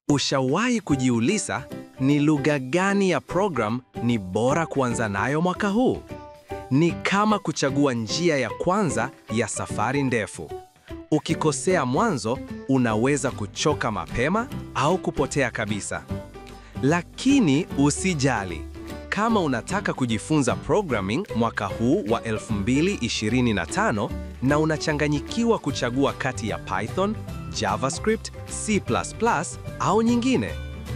Ushawahi kujiuliza ni lugha gani ya program ni bora kuanza nayo mwaka huu? Ni kama kuchagua njia ya kwanza ya safari ndefu. Ukikosea mwanzo, unaweza kuchoka mapema au kupotea kabisa. Lakini usijali. Kama unataka kujifunza programming mwaka huu wa 2025 na unachanganyikiwa kuchagua kati ya Python, JavaScript, C++ au nyingine,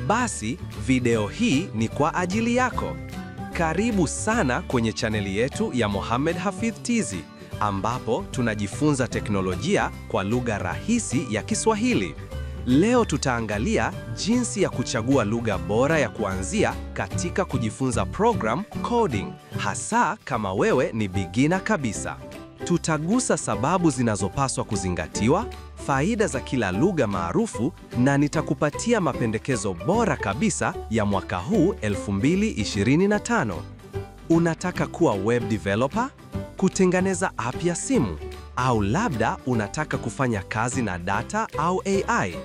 basi video hii ni kwa ajili yako. Karibu sana kwenye chaneli yetu ya Mohamed Hafidh TZ, ambapo tunajifunza teknolojia kwa lugha rahisi ya Kiswahili. Leo tutaangalia jinsi ya kuchagua lugha bora ya kuanzia katika kujifunza program coding, hasa kama wewe ni beginner kabisa. Tutagusa sababu zinazopaswa kuzingatiwa, faida za kila lugha maarufu, na nitakupatia mapendekezo bora kabisa ya mwaka huu 2025. Unataka kuwa web developer, kutengeneza app ya simu, au labda unataka kufanya kazi na data au AI?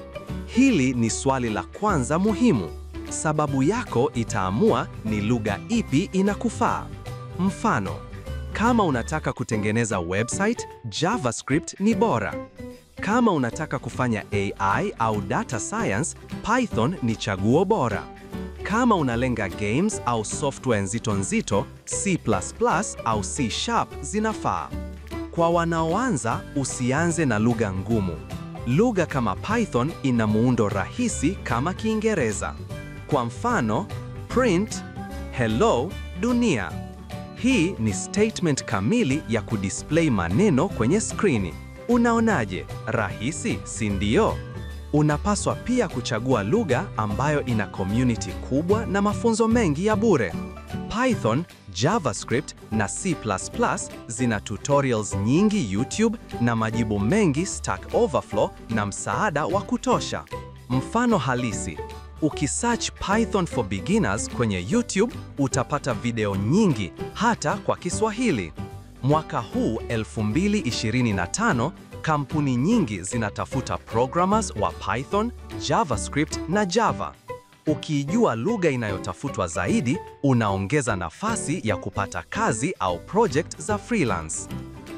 Hili ni swali la kwanza muhimu. Sababu yako itaamua ni lugha ipi inakufaa. Mfano, kama unataka kutengeneza website, JavaScript ni bora. Kama unataka kufanya AI au data science, Python ni chaguo bora. Kama unalenga games au software nzito, C++ au C# zinafaa. Kwa wanaoanza, usianze na lugha ngumu. Lugha kama Python ina muundo rahisi kama Kiingereza. Kwa mfano, print, hello, dunia. Hii ni statement kamili ya kudisplay maneno kwenye skrini. Unaonaje? Rahisi, si ndio? Unapaswa pia kuchagua lugha ambayo ina community kubwa na mafunzo mengi ya bure. Python, JavaScript na C++ zina tutorials nyingi YouTube na majibu mengi Stack Overflow na msaada wa kutosha. Mfano halisi: ukisearch Python for beginners kwenye YouTube utapata video nyingi hata kwa Kiswahili. Mwaka huu 2025, kampuni nyingi zinatafuta programmers wa Python, JavaScript na Java. Ukijua lugha inayotafutwa zaidi, unaongeza nafasi ya kupata kazi au project za freelance.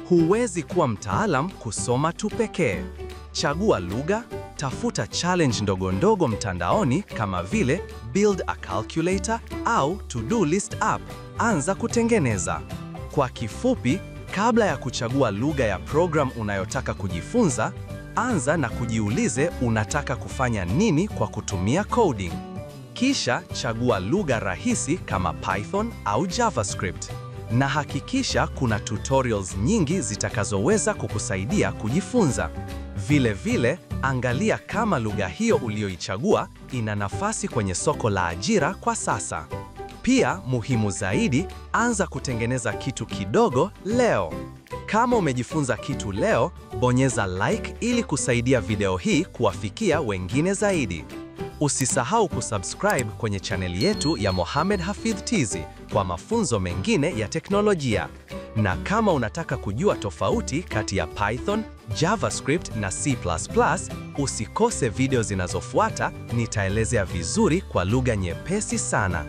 Huwezi kuwa mtaalam kusoma tu pekee. Chagua lugha, tafuta challenge ndogo mtandaoni kama vile Build a Calculator au To-Do List app. Anza kutengeneza. Kwa kifupi, kabla ya kuchagua lugha ya program unayotaka kujifunza, anza na kujiulize unataka kufanya nini kwa kutumia coding. Kisha chagua lugha rahisi kama Python au JavaScript. Na hakikisha kuna tutorials nyingi zitakazoweza kukusaidia kujifunza. Vile vile, angalia kama lugha hiyo uliyoichagua ina nafasi kwenye soko la ajira kwa sasa. Pia, muhimu zaidi, anza kutengeneza kitu kidogo leo. Kama umejifunza kitu leo, bonyeza like ili kusaidia video hii kuwafikia wengine zaidi. Usisahau kusubscribe kwenye chaneli yetu ya Mohamed Hafidh TZ kwa mafunzo mengine ya teknolojia. Na kama unataka kujua tofauti kati ya Python, JavaScript na C++, usikose video zinazofuata. Nitaelezea vizuri kwa lugha nyepesi sana.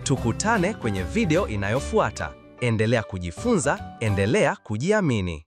Tukutane kwenye video inayofuata. Endelea kujifunza, endelea kujiamini.